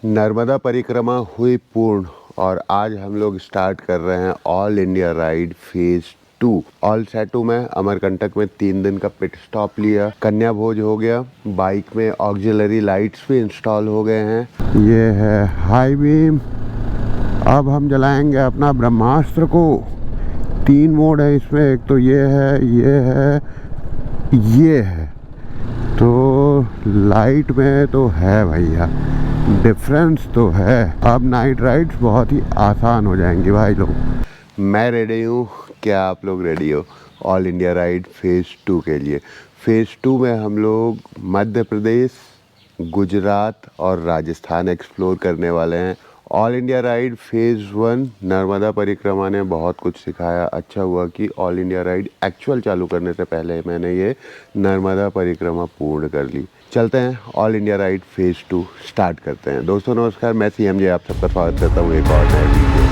नर्मदा परिक्रमा हुई पूर्ण और आज हम लोग स्टार्ट कर रहे हैं all India ride phase 2। All सेटू में अमरकंटक में 3 दिन का पिट स्टॉप लिया, कन्या भोज हो गया, बाइक में ऑक्सिलरी लाइट्स भी इंस्टॉल हो गए हैं। ये है हाई बीम। अब हम जलाएंगे अपना ब्रह्मास्त्र को। 3 मोड है इसमें, एक तो ये है, ये है। तो लाइट में तो है भैया, डिफरेंस तो है। अब नाइट राइड्स बहुत ही आसान हो जाएंगी भाई लोग। मैं रेडी हूँ, क्या आप लोग रेडी हो ऑल इंडिया राइड फेज़ 2 के लिए? फेज़ 2 में हम लोग मध्य प्रदेश, गुजरात और राजस्थान एक्सप्लोर करने वाले हैं। All India ride phase 1 Narmada परिक्रमा ने बहुत कुछ सिखाया। अच्छा हुआ कि ऑल इंडिया राइड एक्चुअल चालू करने से पहले मैंने ये नर्मदा परिक्रमा पूर्ण कर ली। चलते हैं all India ride phase 2 start करते हैं। दोस्तों नमस्कार, मैं CMJ आप सबका स्वागत करता हूँ एक और नए वीडियो।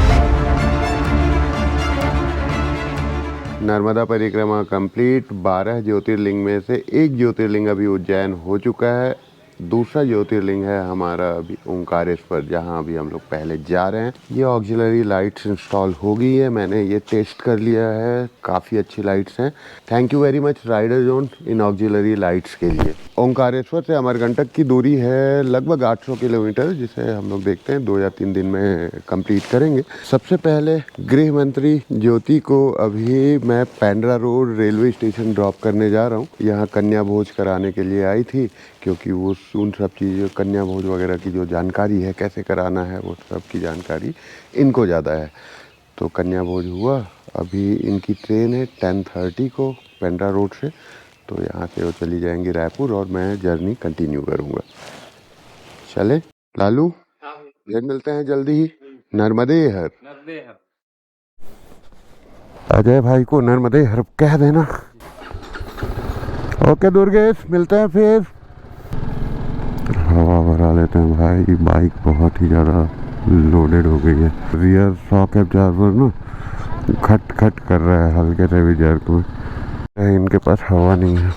नर्मदा परिक्रमा कंप्लीट। 12 ज्योतिर्लिंग में से एक ज्योतिर्लिंग अभी उज्जैन हो चुका है। दूसरा ज्योतिर्लिंग है हमारा अभी ओंकारेश्वर, जहां अभी हम लोग पहले जा रहे हैं। ये ऑक्सिलरी लाइट्स इंस्टॉल हो गई है, मैंने ये टेस्ट कर लिया है, काफ़ी अच्छी लाइट्स हैं। Thank you very much rider zone in auxiliary lights के लिए। ओंकारेश्वर से अमरकंटक की दूरी है लगभग 800 किलोमीटर, जिसे हम लोग देखते हैं 2 या 3 दिन में कंप्लीट करेंगे। सबसे पहले गृह मंत्री ज्योति को अभी मैं Pendra road railway station drop करने जा रहा हूँ। यहाँ कन्या भोज कराने के लिए आई थी, क्योंकि वो उन सब चीज़ों कन्या भोज वगैरह की जो जानकारी है, कैसे कराना है, वो सब की जानकारी इनको ज़्यादा है। तो कन्या भोज हुआ, अभी इनकी ट्रेन है 10:30 को पेंड्रा रोड से, तो यहाँ से वो चली जाएंगी रायपुर और मैं जर्नी कंटिन्यू करूँगा। चले लालू, फिर मिलते हैं जल्दी ही। नर्मदे हर। अजय भाई को नर्मदे हर कह देना। ओके दुर्गेश, मिलते हैं फिर। हवा भरा लेते हैं भाई, बाइक बहुत ही ज़्यादा लोडेड हो गई है। रियर शॉक एब्जॉर्बर ना खट खट कर रहा है हल्के से भी जर्क में, इनके पास हवा नहीं है।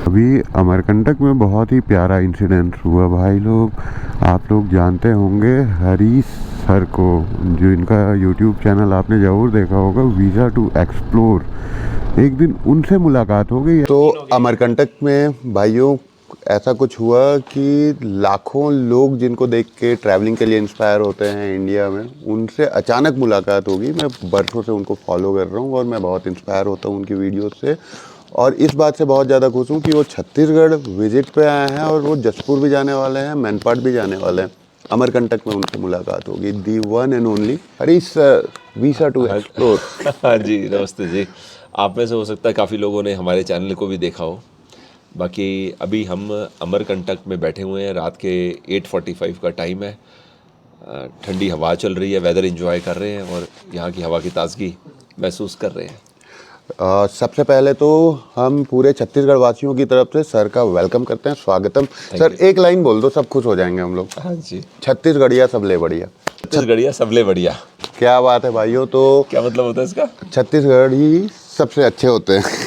अभी अमरकंटक में बहुत ही प्यारा इंसिडेंट हुआ भाई लोग। आप लोग जानते होंगे हरीश सर को, जो इनका यूट्यूब चैनल आपने ज़रूर देखा होगा, वीज़ा टू एक्सप्लोर। एक दिन उनसे मुलाकात हो गई। तो अमरकंटक में भाइयों ऐसा कुछ हुआ कि लाखों लोग जिनको देख के ट्रैवलिंग के लिए इंस्पायर होते हैं इंडिया में, उनसे अचानक मुलाकात होगी। मैं बरसों से उनको फॉलो कर रहा हूँ और मैं बहुत इंस्पायर होता हूँ उनकी वीडियोस से, और इस बात से बहुत ज़्यादा खुश हूँ कि वो छत्तीसगढ़ विजिट पे आए हैं और वो जसपुर भी जाने वाले हैं, मैनपाट भी जाने वाले हैं। अमरकंटक में उनसे मुलाकात होगी। The one and only Harish sir, visa to explore. हाँ जी, नमस्ते जी। आप में से हो सकता है काफ़ी लोगों ने हमारे चैनल को भी देखा हो। बाकी अभी हम अमरकंटक में बैठे हुए हैं, रात के 8:45 का टाइम है। ठंडी हवा चल रही है, वेदर एंजॉय कर रहे हैं और यहाँ की हवा की ताजगी महसूस कर रहे हैं। सबसे पहले तो हम पूरे छत्तीसगढ़ वासियों की तरफ से सर का वेलकम करते हैं, स्वागतम। सर एक लाइन बोल दो, सब खुश हो जाएंगे हम लोग। हाँ जी, छत्तीसगढ़िया सबले बढ़िया। छत्तीसगढ़िया सबले बढ़िया। क्या बात है भाइयों। तो क्या मतलब होता है इसका? छत्तीसगढ़ ही सबसे अच्छे होते हैं।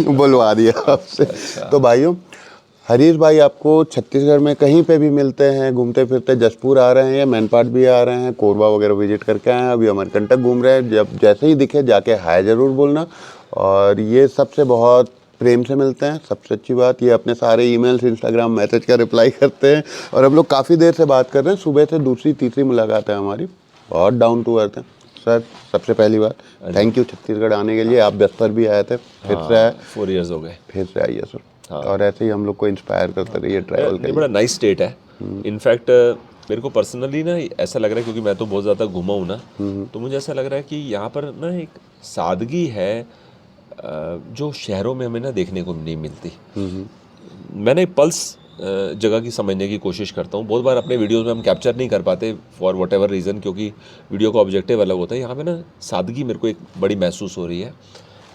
बुलवा दिया आपसे। तो भाइयों, हरीश भाई आपको छत्तीसगढ़ में कहीं पे भी मिलते हैं घूमते फिरते। जसपुर आ रहे हैं या मैनपाट भी आ रहे हैं, कोरबा वगैरह विजिट करके आए हैं, अभी अमरकंटक घूम रहे हैं। जब जैसे ही दिखे जाके हाय ज़रूर बोलना। और ये सबसे बहुत प्रेम से मिलते हैं, सबसे अच्छी बात। ये अपने सारे ईमेल्स, इंस्टाग्राम मैसेज का रिप्लाई करते हैं और हम लोग काफ़ी देर से बात कर रहे हैं। सुबह से दूसरी तीसरी मुलाकात है हमारी। बहुत डाउन टू अर्थ है सर। सबसे पहली बात थैंक यू छत्तीसगढ़ आने के लिए। आप 10 पर भी आए थे, फिर से आए। 4 इयर्स हो गए, फिर से आइए सर। और ऐसे ही हम लोग को इंस्पायर करते रहिए ट्रैवल के लिए। बड़ा नाइस स्टेट है। इनफैक्ट मेरे को पर्सनली ना ऐसा लग रहा है, क्योंकि मैं तो बहुत ज़्यादा घूमा हूँ ना, तो मुझे ऐसा लग रहा है कि यहाँ पर ना एक सादगी है जो शहरों में हमें ना देखने को नहीं मिलती। मैंने पल्स जगह की समझने की कोशिश करता हूँ। बहुत बार अपने वीडियोस में हम कैप्चर नहीं कर पाते फॉर वट एवर रीज़न, क्योंकि वीडियो का ऑब्जेक्टिव अलग होता है। यहाँ पे ना सादगी मेरे को एक बड़ी महसूस हो रही है।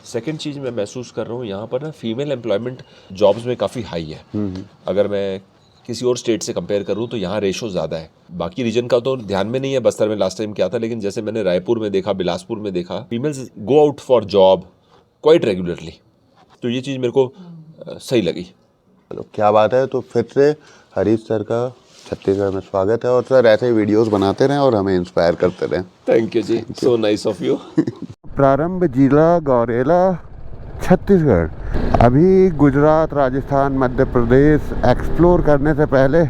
सेकंड चीज़ मैं महसूस कर रहा हूँ, यहाँ पर ना फीमेल एम्प्लॉयमेंट जॉब्स में काफ़ी हाई है। अगर मैं किसी और स्टेट से कंपेयर करूँ तो यहाँ रेशो ज़्यादा है। बाकी रीजन का तो ध्यान में नहीं है, बस्तर में लास्ट टाइम क्या था, लेकिन जैसे मैंने रायपुर में देखा, बिलासपुर में देखा, females go out for job quite regularly. तो ये चीज़ मेरे को सही लगी। चलो क्या बात है। तो फिर से हरीश सर का छत्तीसगढ़ में स्वागत है और सर ऐसे ही वीडियोस बनाते रहें और हमें इंस्पायर करते रहें। थैंक यू जी, सो नाइस ऑफ यू। प्रारंभ जिला गौरेला छत्तीसगढ़। अभी गुजरात, राजस्थान, मध्य प्रदेश एक्सप्लोर करने से पहले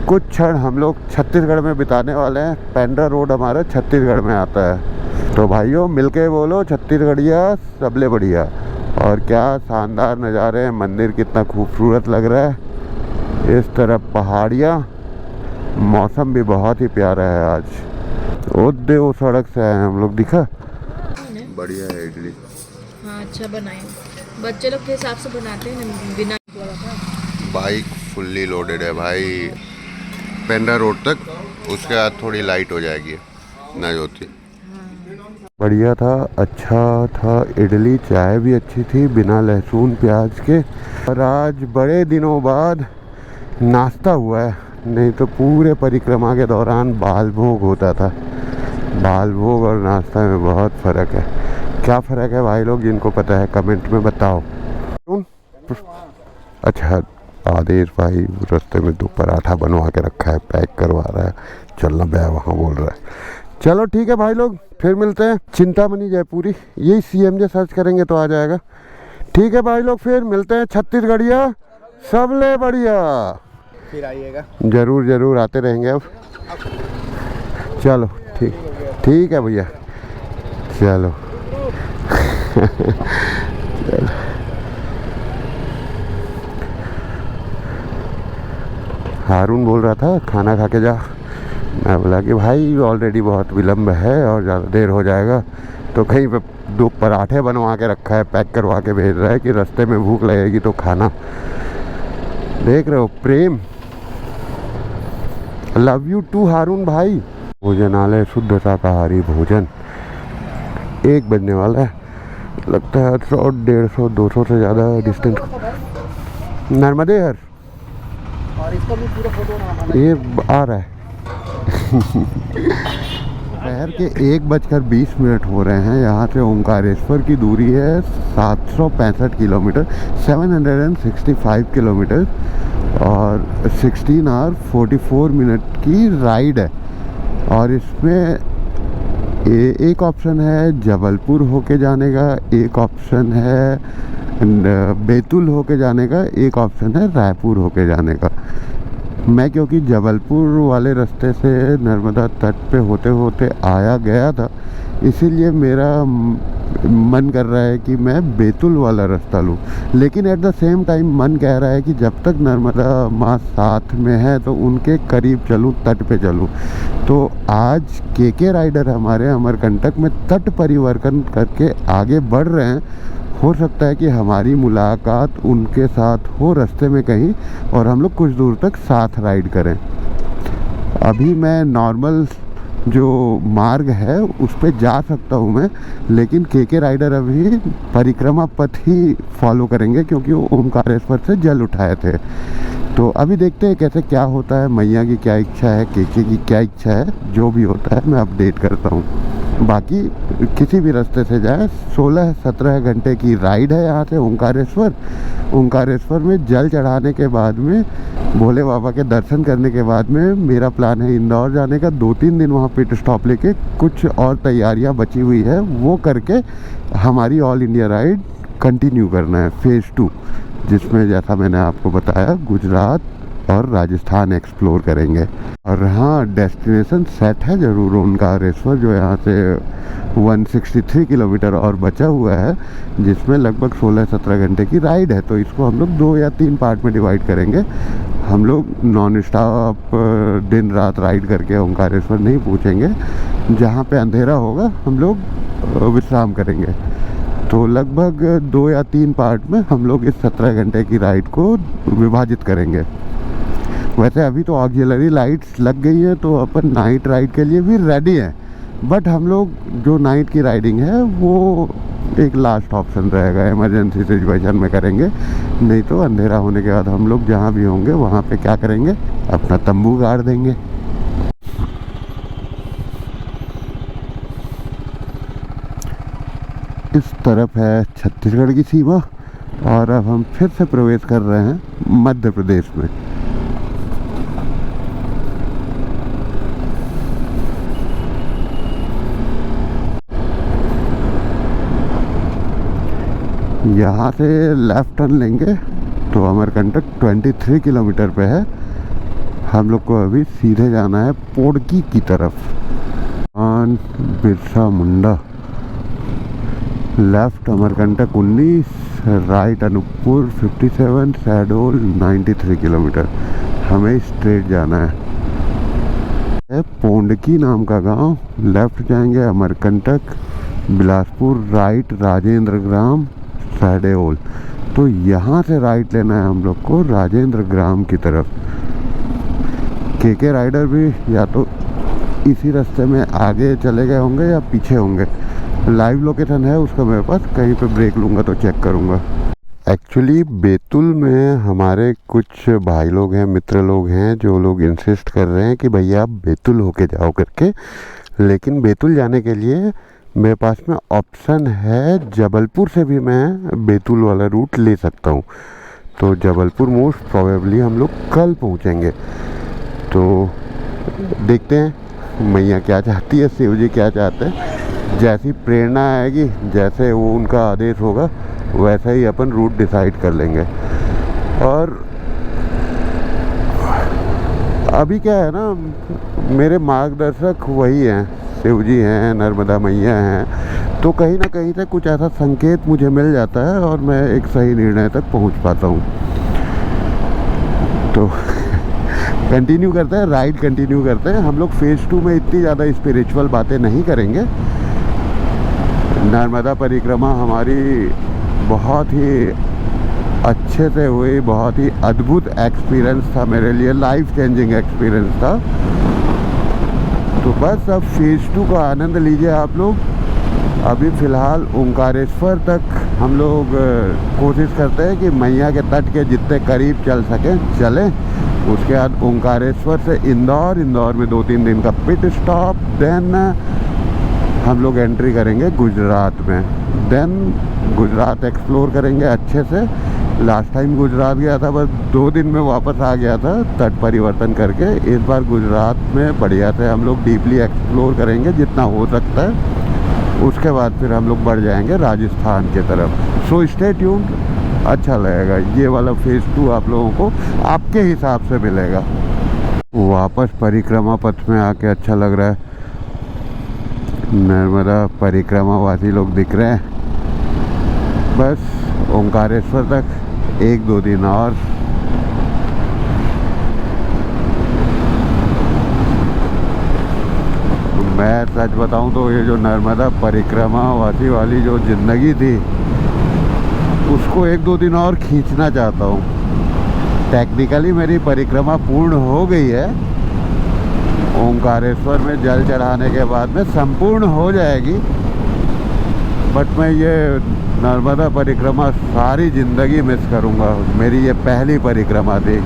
कुछ क्षण हम लोग छत्तीसगढ़ में बिताने वाले हैं। पेंड्रा रोड हमारा छत्तीसगढ़ में आता है। तो भाइयों मिलके बोलो छत्तीसगढ़िया सबले बढ़िया। और क्या शानदार नज़ारे हैं, मंदिर कितना खूबसूरत लग रहा है। इस तरफ पहाड़ियाँ, मौसम भी बहुत ही प्यारा है आज। ओदे वो सड़क से आए हम लोग, दिखा बढ़िया है इडली। हाँ अच्छा बनाए, बच्चे लोग के हिसाब से बनाते हैं ना, बिना बाइक फुल्ली लोडेड है भाई, पेंड्रा रोड तक। उसके बाद थोड़ी लाइट हो जाएगी ना ज्योति। बढ़िया था, अच्छा था। इडली चाय भी अच्छी थी बिना लहसुन प्याज के। और आज बड़े दिनों बाद नाश्ता हुआ है, नहीं तो पूरे परिक्रमा के दौरान बाल भोग होता था। बाल भोग और नाश्ता में बहुत फ़र्क है। क्या फ़र्क है भाई लोग, जिनको पता है कमेंट में बताओ। अच्छा आदेश भाई रास्ते में 2 पराठा बनवा के रखा है, पैक करवा रहा है, चलना बे वहाँ बोल रहा है। चलो ठीक है भाई लोग, फिर मिलते हैं। चिंतामणि जयपुरी यही CMJ सर्च करेंगे तो आ जाएगा। ठीक है भाई लोग, फिर मिलते हैं। छत्तीसगढ़िया सबले बढ़िया, फिर आइएगा। जरूर जरूर आते रहेंगे अब। चलो ठीक है भैया, चलो। चलो। हारून बोल रहा था खाना खा के जा। मैं बोला कि भाई ऑलरेडी बहुत विलम्ब है और ज़्यादा देर हो जाएगा, तो कहीं पे 2 पराठे बनवा के रखा है, पैक करवा के भेज रहा है कि रास्ते में भूख लगेगी तो खाना। देख रहे हो प्रेम। लव यू टू हारून भाई। भोजनालय शुद्ध शाकाहारी भोजन 1 बजने वाला है, लगता है 100, 150, 200 से ज़्यादा डिस्टेंस। नर्मदे हर और इसका भी पूरा फोटो ना ये आ रहा है। दोपहर के 1:20 हो रहे हैं। यहाँ से ओंकारेश्वर की दूरी है 765 किलोमीटर, 765 किलोमीटर, और 16 आवर 44 मिनट की राइड है। और इसमें एक ऑप्शन है जबलपुर होके जाने का, एक ऑप्शन है बैतूल होके जाने का, एक ऑप्शन है रायपुर होके जाने का। मैं क्योंकि जबलपुर वाले रास्ते से नर्मदा तट पे होते होते आया गया था, इसीलिए मेरा मन कर रहा है कि मैं बैतूल वाला रास्ता लूँ। लेकिन एट द सेम टाइम मन कह रहा है कि जब तक नर्मदा माँ साथ में है तो उनके करीब चलूँ, तट पे चलूँ। तो आज के राइडर हमारे अमरकंटक में तट परिवर्तन करके आगे बढ़ रहे हैं। हो सकता है कि हमारी मुलाकात उनके साथ हो रास्ते में कहीं, और हम लोग कुछ दूर तक साथ राइड करें। अभी मैं नॉर्मल जो मार्ग है उस पे जा सकता हूँ मैं, लेकिन के राइडर अभी परिक्रमा पथ ही फॉलो करेंगे, क्योंकि वो ओमकारेश्वर से जल उठाए थे। तो अभी देखते हैं कैसे क्या होता है, मैया की क्या इच्छा है, के की क्या इच्छा है। जो भी होता है मैं अपडेट करता हूँ। बाकी किसी भी रास्ते से जाए, 16-17 घंटे की राइड है यहाँ से ओंकारेश्वर। ओंकारेश्वर में जल चढ़ाने के बाद में, भोले बाबा के दर्शन करने के बाद में मेरा प्लान है इंदौर जाने का। 2-3 दिन वहाँ पिट स्टॉप लेके कुछ और तैयारियाँ बची हुई है वो करके हमारी ऑल इंडिया राइड कंटिन्यू करना है, फेज़ 2, जिसमें जैसा मैंने आपको बताया गुजरात और राजस्थान एक्सप्लोर करेंगे। और हाँ, डेस्टिनेशन सेट है ज़रूर ओंकारेश्वर, जो यहाँ से 163 किलोमीटर और बचा हुआ है, जिसमें लगभग 16-17 घंटे की राइड है। तो इसको हम लोग 2 या 3 पार्ट में डिवाइड करेंगे। हम लोग नॉन स्टॉप दिन रात राइड करके ओंकारेश्वर नहीं पहुँचेंगे। जहाँ पे अंधेरा होगा हम लोग विश्राम करेंगे। तो लगभग 2 या 3 पार्ट में हम लोग इस 17 घंटे की राइड को विभाजित करेंगे। वैसे अभी तो ऑक्सिलरी लाइट्स लग गई है, तो अपन नाइट राइड के लिए भी रेडी हैं। बट हम लोग जो नाइट की राइडिंग है वो एक लास्ट ऑप्शन रहेगा, इमरजेंसी सिचुएशन में करेंगे। नहीं तो अंधेरा होने के बाद हम लोग जहाँ भी होंगे वहाँ पे क्या करेंगे, अपना तंबू गाड़ देंगे। इस तरफ है छत्तीसगढ़ की सीमा, और अब हम फिर से प्रवेश कर रहे हैं मध्य प्रदेश में। यहाँ से लेफ्ट टर्न लेंगे तो अमरकंटक 23 किलोमीटर पे है। हम लोग को अभी सीधे जाना है पोड़की की तरफ। Birsa Munda, left Amarkantak 19, right Anuppur 57, Shahdol 93 kilometre. हमें स्ट्रेट जाना है। पोंडकी नाम का गांव, लेफ्ट जाएंगे अमरकंटक, बिलासपुर, राइट राजेंद्र ग्राम, शहडोल। तो यहाँ से राइट लेना है हम लोग को राजेंद्र ग्राम की तरफ। के राइडर भी या तो इसी रास्ते में आगे चले गए होंगे या पीछे होंगे। लाइव लोकेशन है उसका मेरे पास, कहीं पे ब्रेक लूँगा तो चेक करूँगा। एक्चुअली बैतूल में हमारे कुछ भाई लोग हैं, मित्र लोग हैं, जो लोग इंसिस्ट कर रहे हैं कि भैया आप बैतूल होके जाओ करके। लेकिन बैतूल जाने के लिए मेरे पास में ऑप्शन है, जबलपुर से भी मैं बैतूल वाला रूट ले सकता हूँ। तो जबलपुर मोस्ट प्रोबेबली हम लोग कल पहुँचेंगे। तो देखते हैं मैया क्या चाहती है, शिव जी क्या चाहते हैं। जैसी प्रेरणा आएगी, जैसे वो उनका आदेश होगा, वैसा ही अपन रूट डिसाइड कर लेंगे। और अभी क्या है ना, मेरे मार्गदर्शक वही हैं, शिव जी हैं, नर्मदा मैया हैं। तो कहीं ना कहीं से कुछ ऐसा संकेत मुझे मिल जाता है और मैं एक सही निर्णय तक पहुंच पाता हूं। तो कंटिन्यू करते हैं, राइड कंटिन्यू करते हैं। हम लोग फेज़ 2 में इतनी ज़्यादा स्पिरिचुअल बातें नहीं करेंगे। नर्मदा परिक्रमा हमारी बहुत ही अच्छे से हुई, बहुत ही अद्भुत एक्सपीरियंस था मेरे लिए, लाइफ चेंजिंग एक्सपीरियंस था। तो बस अब फेज़ 2 का आनंद लीजिए आप लोग। अभी फ़िलहाल ओंकारेश्वर तक हम लोग कोशिश करते हैं कि मैया के तट के जितने करीब चल सकें चलें। उसके बाद ओंकारेश्वर से इंदौर में 2-3 दिन का पिट स्टॉप, देन हम लोग एंट्री करेंगे गुजरात में। देन गुजरात एक्सप्लोर करेंगे अच्छे से। लास्ट टाइम गुजरात गया था, बस 2 दिन में वापस आ गया था तट परिवर्तन करके। इस बार गुजरात में बढ़िया से हम लोग डीपली एक्सप्लोर करेंगे जितना हो सकता है। उसके बाद फिर हम लोग बढ़ जाएंगे राजस्थान की तरफ। सो स्टे ट्यून्ड, अच्छा लगेगा। ये वाला फेज़ 2 आप लोगों को आपके हिसाब से मिलेगा। वापस परिक्रमा पथ में आके अच्छा लग रहा है। नर्मदा परिक्रमा वासी लोग दिख रहे हैं। बस ओंकारेश्वर तक 1-2 दिन और। मैं सच बताऊं तो ये जो नर्मदा परिक्रमा वासी वाली जो ज़िंदगी थी, उसको 1-2 दिन और खींचना चाहता हूँ। टेक्निकली मेरी परिक्रमा पूर्ण हो गई है। ओंकारेश्वर में जल चढ़ाने के बाद में संपूर्ण हो जाएगी। बट मैं ये नर्मदा परिक्रमा सारी ज़िंदगी मिस करूँगा। मेरी ये पहली परिक्रमा थी।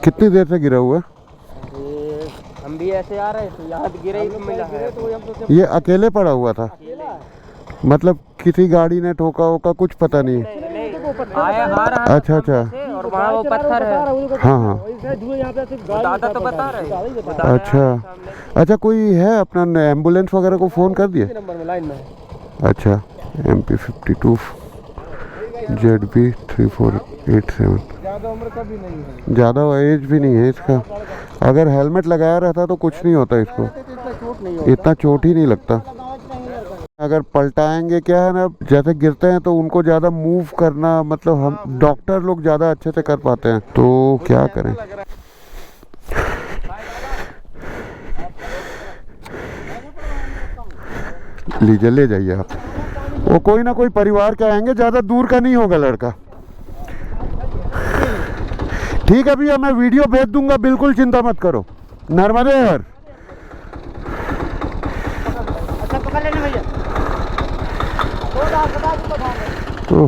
कितनी देर से गिरा हुआ? हम भी ऐसे आ रहे थे, यहाँ गिरे ही मिला है। ये अकेले पड़ा हुआ था? मतलब किसी गाड़ी ने ठोका होगा, कुछ पता नहीं। आया आ रहा अच्छा अच्छा। और वहाँ वो पत्थर है। हाँ हाँ। दादा तो बता रहे। अच्छा अच्छा, कोई है अपना एम्बुलेंस वगैरह को फ़ोन कर दिया? नंबर में लाइन में। अच्छा, MP52 ZB 3487। ज़्यादा उम्र का भी नहीं है, ज़्यादा एज भी नहीं है इसका। अगर हेलमेट लगाया रहता तो कुछ नहीं होता इसको, इतना चोट ही नहीं लगता। अगर पलटाएंगे, क्या है ना, जैसे गिरते हैं तो उनको ज़्यादा मूव करना, मतलब हम डॉक्टर लोग ज़्यादा अच्छे से कर पाते हैं। तो क्या करें। लीजिए, ले जाइए आप। वो कोई ना कोई परिवार के आएंगे, ज़्यादा दूर का नहीं होगा लड़का। ठीक है भैया, मैं वीडियो भेज दूंगा, बिल्कुल चिंता मत करो। नर्मदे हर। अच्छा पकड़ लेना भैया। तो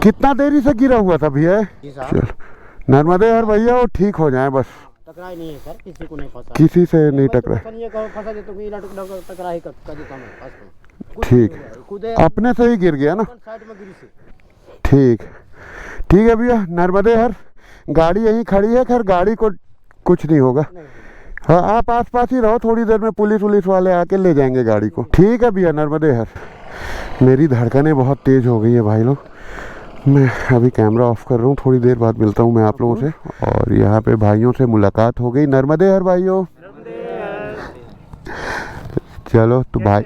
कितना देरी से गिरा हुआ था भैया? चल नर्मदे हर भैया, वो ठीक हो जाए बस। टकराई नहीं है सर, किसी को नहीं फंसा। किसी से नहीं टकरा। फंसा तो कोई टकरा ही कर देता हूं। ठीक, अपने से ही गिर गया ना। साइड में गिरी से। ठीक है भैया, नर्मदे हर गाड़ी यहीं खड़ी है, खैर गाड़ी को कुछ नहीं होगा। हाँ, आप आस पास ही रहो, थोड़ी देर में पुलिस वाले आके ले जाएंगे गाड़ी को। ठीक है भैया, नर्मदे हर। मेरी धड़कनें बहुत तेज हो गई है भाई लोग। मैं अभी कैमरा ऑफ कर रहा हूँ, थोड़ी देर बाद मिलता हूँ मैं आप लोगों से। और यहाँ पे भाइयों से मुलाकात हो गई। नर्मदे हर भाइयों। चलो तो भाई,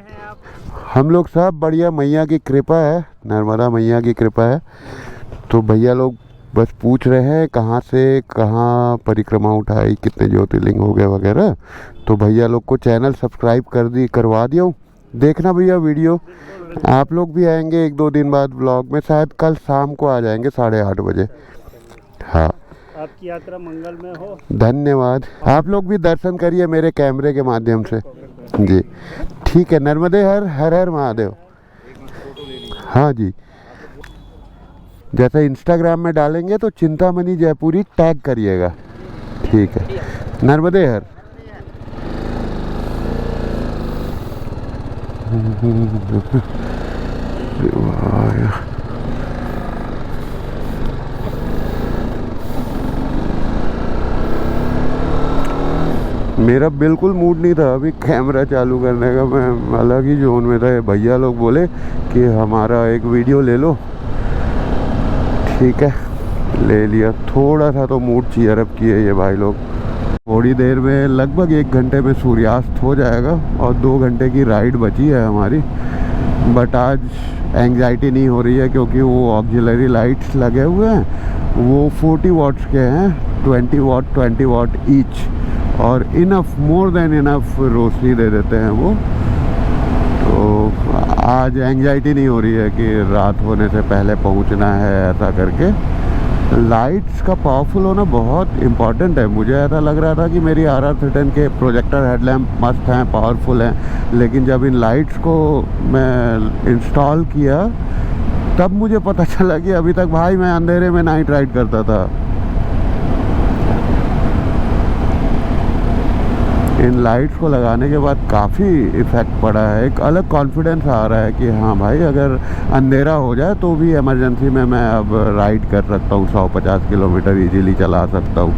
हम लोग सब बढ़िया, मैया की कृपा है, नर्मदा मैया की कृपा है। तो भैया लोग बस पूछ रहे हैं कहाँ से कहाँ परिक्रमा उठाई, कितने ज्योतिर्लिंग हो गए वगैरह। तो भैया लोग को चैनल सब्सक्राइब करवा दिया हूँ। देखना भैया वीडियो। आप लोग भी आएंगे 1-2 दिन बाद ब्लॉग में, शायद कल शाम को आ जाएंगे 8:30 बजे। हाँ, आपकी यात्रा मंगल में हो। धन्यवाद। आप लोग भी दर्शन करिए मेरे कैमरे के माध्यम से जी। ठीक है, नर्मदे हर हर महादेव। हाँ जी, जैसे इंस्टाग्राम में डालेंगे तो चिंतामणि जयपुरी टैग करिएगा। ठीक है, नर्मदे हर। मेरा बिल्कुल मूड नहीं था अभी कैमरा चालू करने का, मैं अलग ही जोन में था। भैया लोग बोले कि हमारा एक वीडियो ले लो। ठीक है, ले लिया। थोड़ा सा तो मूड चीयर अप किए ये भाई लोग। थोड़ी देर में, लगभग 1 घंटे में सूर्यास्त हो जाएगा और 2 घंटे की राइड बची है हमारी। बट आज एंग्जाइटी नहीं हो रही है क्योंकि वो ऑक्सिलरी लाइट्स लगे हुए हैं। वो 40 वाट्स के हैं, 20 वाट ईच, और इनफ, मोर देन इनफ रोशनी दे देते हैं वो। तो आज एंग्जाइटी नहीं हो रही है कि रात होने से पहले पहुंचना है ऐसा करके। लाइट्स का पावरफुल होना बहुत इम्पॉर्टेंट है। मुझे ऐसा लग रहा था कि मेरी RR310 के प्रोजेक्टर हेडलैम्प मस्त हैं, पावरफुल हैं, लेकिन जब इन लाइट्स को मैं इंस्टॉल किया तब मुझे पता चला कि अभी तक भाई मैं अंधेरे में नाइट राइड करता था। इन लाइट्स को लगाने के बाद काफ़ी इफ़ेक्ट पड़ा है। एक अलग कॉन्फिडेंस आ रहा है कि हाँ भाई, अगर अंधेरा हो जाए तो भी इमरजेंसी में मैं अब राइड कर सकता हूँ, 150 किलोमीटर इजीली चला सकता हूँ।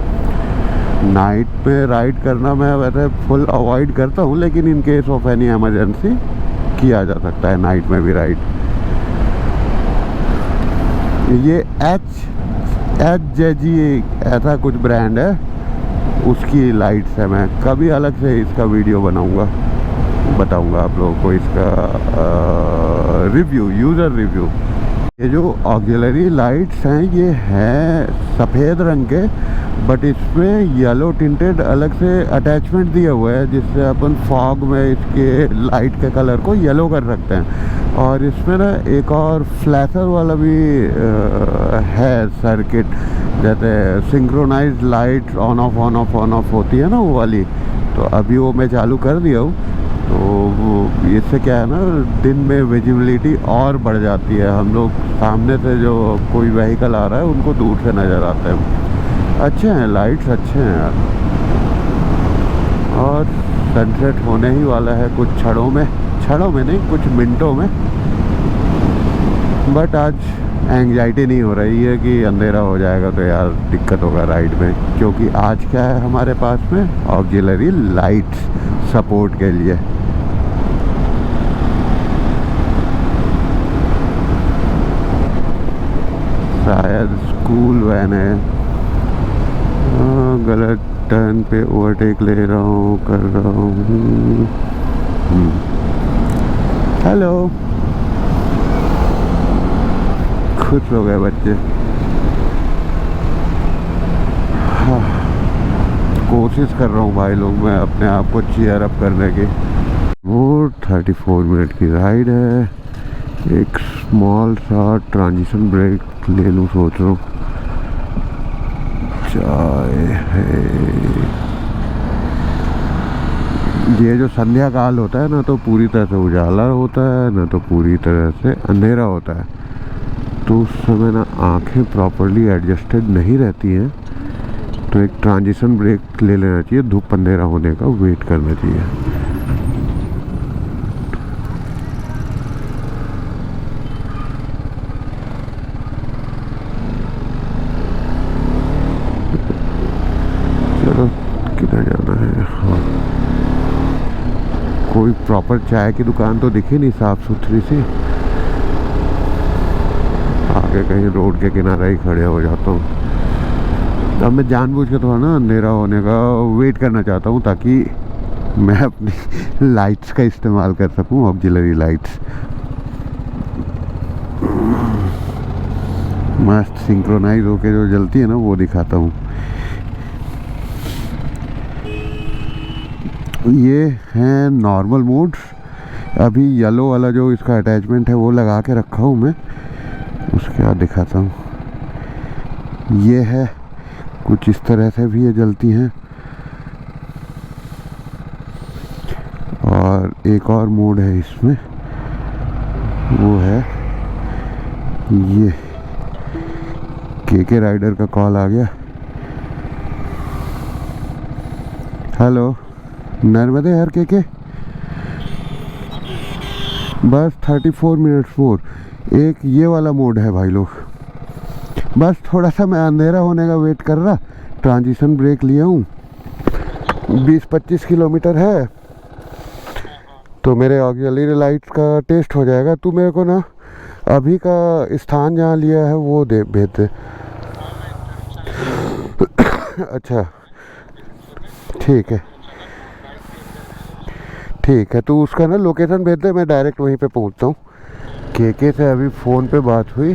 नाइट में राइड करना मैं वैसे फुल अवॉइड करता हूँ, लेकिन in case of any emergency किया जा सकता है नाइट में भी राइड। ये HJG ऐसा कुछ ब्रांड है, उसकी लाइट्स है। मैं कभी अलग से इसका वीडियो बनाऊंगा, बताऊंगा आप लोगों को इसका रिव्यू, यूज़र रिव्यू। ये जो ऑक्सिलरी लाइट्स हैं ये हैं सफ़ेद रंग के, बट इसमें येलो टिंटेड अलग से अटैचमेंट दिया हुआ है, जिससे अपन फॉग में इसके लाइट के कलर को येलो कर सकते हैं। और इसमें ना एक और फ्लैशर वाला भी है सर्किट, जैसे सिंक्रोनाइज्ड लाइट ऑन ऑफ होती है ना वो वाली। तो अभी वो मैं चालू कर दिया हूँ। तो इससे क्या है ना, दिन में विजिबिलिटी और बढ़ जाती है। हम लोग सामने से जो कोई व्हीकल आ रहा है उनको दूर से नज़र आते हैं। अच्छे हैं लाइट्स, अच्छे हैं यार। और सनसेट होने ही वाला है कुछ क्षणों में नहीं, कुछ मिनटों में। बट आज एंग्जाइटी नहीं हो रही है कि अंधेरा हो जाएगा तो यार दिक्कत होगा राइड में, क्योंकि आज क्या है हमारे पास में ऑक्सिलरी लाइट्स सपोर्ट के लिए। शायद स्कूल वैन है। गलत टर्न पे ओवरटेक ले रहा हूँ, कर रहा हूँ। हेलो, खुश हो गए बच्चे। हाँ, कोशिश कर रहा हूँ भाई लोग मैं अपने आप को चीयर अप करने की। वो 34 मिनट की राइड है। एक स्मॉल सा ट्रांजिशन ब्रेक ले लूँ सोच रहा हूँ। चाय है। ये जो संध्या काल होता है ना, तो पूरी तरह से उजाला होता है ना, तो पूरी तरह से अंधेरा होता है। तो उस समय ना आँखें प्रॉपरली एडजस्टेड नहीं रहती हैं, तो एक ट्रांजिशन ब्रेक ले लेना चाहिए। धूप अंधेरा होने का वेट करना चाहिए। कोई प्रॉपर चाय की दुकान तो दिखी नहीं साफ सुथरी सी। आगे कहीं रोड के किनारे ही खड़े हो जाता हूँ। अब मैं जानबूझ के थोड़ा ना अंधेरा होने का वेट करना चाहता हूँ ताकि मैं अपनी लाइट्स का इस्तेमाल कर सकूँ, ऑक्सिलरी लाइट्स। मस्त सिंक्रोनाइज होके जो जलती है ना वो दिखाता हूँ। ये है नॉर्मल मोड्स। अभी येलो वाला जो इसका अटैचमेंट है वो लगा के रखा हूँ मैं, उसके बाद दिखाता हूँ। ये है कुछ इस तरह से भी ये जलती हैं। और एक और मोड है इसमें, वो है ये। के राइडर का कॉल आ गया। हेलो नर्मदे हर के बस 34 मिनट्स मोर। एक ये वाला मोड है भाई लोग। बस थोड़ा सा मैं अंधेरा होने का वेट कर रहा। ट्रांजिशन ब्रेक लिया हूँ, 20-25 किलोमीटर है तो मेरे ऑक्सिलरी लाइट्स का टेस्ट हो जाएगा। तू मेरे को ना अभी का स्थान जहाँ लिया है वो दे भेज दे। अच्छा ठीक है ठीक है, तू उसका ना लोकेशन भेज दे, मैं डायरेक्ट वहीं पे पहुंचता हूँ। के से अभी फ़ोन पे बात हुई,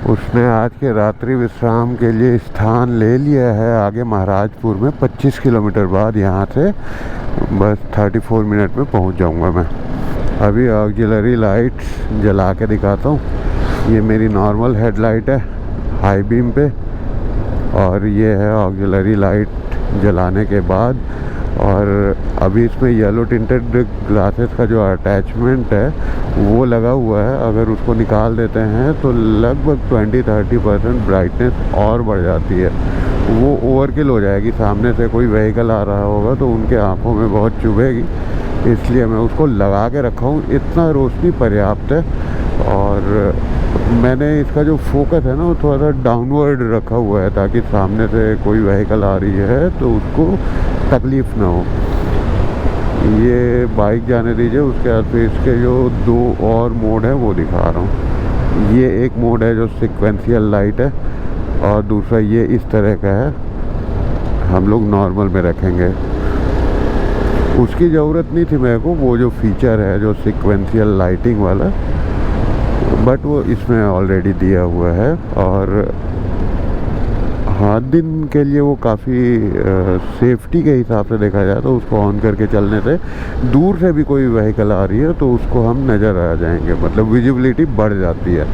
उसने आज के रात्रि विश्राम के लिए स्थान ले लिया है आगे महाराजपुर में, 25 किलोमीटर बाद यहाँ से। बस 34 मिनट में पहुँच जाऊँगा मैं। अभी ऑक्सिलरी लाइट्स जला के दिखाता हूँ। ये मेरी नॉर्मल हेडलाइट है हाई बीम पे, और ये है ऑक्सिलरी लाइट जलाने के बाद। और अभी इसमें येलो टिंटेड ग्लासेस का जो अटैचमेंट है वो लगा हुआ है। अगर उसको निकाल देते हैं तो लगभग 20-30% ब्राइटनेस और बढ़ जाती है। वो ओवरकिल हो जाएगी। सामने से कोई व्हीकल आ रहा होगा तो उनके आँखों में बहुत चुभेगी, इसलिए मैं उसको लगा के रखा हूँ। इतना रोशनी पर्याप्त है। और मैंने इसका जो फोकस है ना वो थोड़ा सा डाउनवर्ड रखा हुआ है ताकि सामने से कोई व्हीकल आ रही है तो उसको तकलीफ़ ना हो। ये बाइक जाने दीजिए, उसके बाद फिर इसके जो 2 और मोड है वो दिखा रहा हूँ। ये एक मोड है जो सीक्वेंशियल लाइट है, और दूसरा ये इस तरह का है। हम लोग नॉर्मल में रखेंगे, उसकी ज़रूरत नहीं थी मेरे को, वो जो फीचर है जो सीक्वेंशियल लाइटिंग वाला, बट वो इसमें ऑलरेडी दिया हुआ है। और हाँ, दिन के लिए वो काफ़ी सेफ्टी के हिसाब से देखा जाए तो उसको ऑन करके चलने से दूर से भी कोई व्हीकल आ रही है तो उसको हम नज़र आ जाएंगे, मतलब विजिबिलिटी बढ़ जाती है।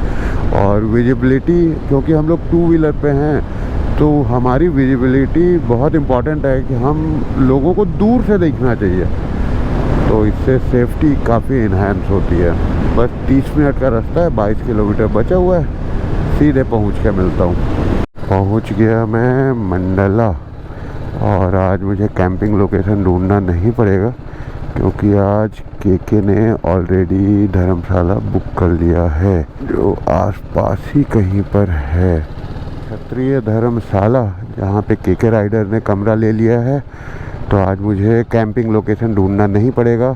और विजिबिलिटी, क्योंकि हम लोग 2 व्हीलर पे हैं तो हमारी विजिबिलिटी बहुत इम्पॉर्टेंट है कि हम लोगों को दूर से देखना चाहिए, तो इससे सेफ्टी काफ़ी इन्हांस होती है। बस 30 मिनट का रास्ता है, 22 किलोमीटर बचा हुआ है, सीधे पहुंच के मिलता हूं। पहुंच गया मैं मंडला, और आज मुझे कैंपिंग लोकेशन ढूंढना नहीं पड़ेगा क्योंकि आज के ने ऑलरेडी धर्मशाला बुक कर लिया है जो आसपास ही कहीं पर है। क्षत्रिय धर्मशाला, जहाँ पे के राइडर ने कमरा ले लिया है, तो आज मुझे कैंपिंग लोकेशन ढूंढना नहीं पड़ेगा।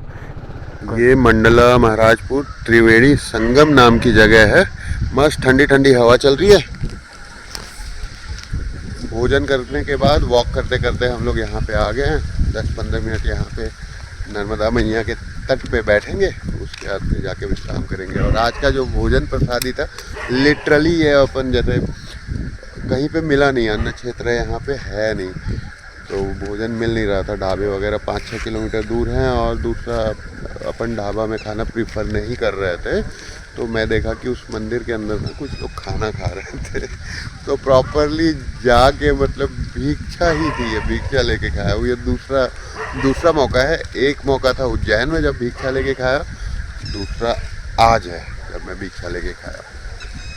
ये मंडला महाराजपुर त्रिवेणी संगम नाम की जगह है। मस्त ठंडी ठंडी हवा चल रही है। भोजन करने के बाद वॉक करते करते हम लोग यहाँ पे आ गए हैं। 10-15 मिनट यहाँ पे नर्मदा मैया के तट पे बैठेंगे, उसके बाद फिर जाके विश्राम करेंगे। और आज का जो भोजन प्रसादी था, लिटरली ये अपन जैसे कहीं पे मिला नहीं, अन्न क्षेत्र यहाँ पे है नहीं, तो भोजन मिल नहीं रहा था। ढाबे वगैरह 5-6 किलोमीटर दूर हैं, और दूसरा अपन ढाबा में खाना प्रीफर नहीं कर रहे थे। तो मैं देखा कि उस मंदिर के अंदर ना कुछ लोग खाना खा रहे थे, तो प्रॉपरली जाके मतलब भिक्षा ही थी, ये भिक्षा लेके खाया। वो ये दूसरा मौका है। एक मौका था उज्जैन में जब भिक्षा लेके खाया, दूसरा आज है जब मैं भिक्षा लेके खाया।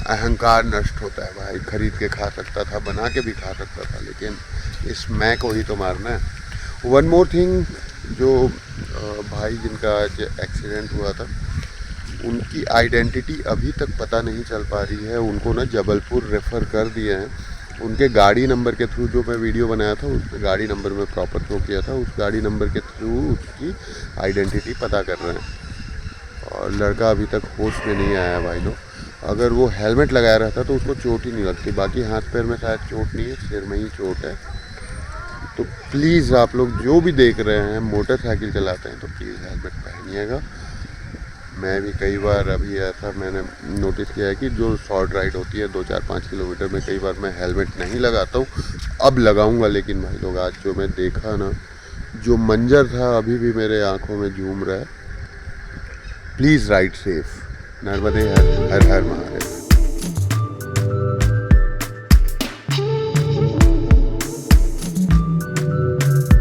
अहंकार नष्ट होता है भाई। खरीद के खा सकता था, बना के भी खा सकता था, लेकिन इस मैं को ही तो मारना है। वन मोर थिंग, जो भाई जिनका आज एक्सीडेंट हुआ था, उनकी आइडेंटिटी अभी तक पता नहीं चल पा रही है। उनको ना जबलपुर रेफ़र कर दिए हैं, उनके गाड़ी नंबर के थ्रू जो मैं वीडियो बनाया था उस गाड़ी नंबर में प्रॉपर शो किया था, उस गाड़ी नंबर के थ्रू उसकी आइडेंटिटी पता कर रहे हैं। और लड़का अभी तक होश में नहीं आया भाई लोग। अगर वो हेलमेट लगाया रहता तो उसको चोट ही नहीं लगती, बाकी हाथ पैर में शायद चोट नहीं है, सिर में ही चोट है। तो प्लीज़ आप लोग जो भी देख रहे हैं मोटरसाइकिल चलाते हैं तो प्लीज़ हेलमेट पहनिएगा। मैं भी कई बार अभी ऐसा मैंने नोटिस किया है कि जो शॉर्ट राइड होती है 2-4-5 किलोमीटर में कई बार मैं हेलमेट नहीं लगाता हूँ, अब लगाऊंगा। लेकिन भाई लोग आज जो मैं देखा ना, जो मंजर था अभी भी मेरे आंखों में झूम रहा है। Please ride safe. Narmade her her Mahadev.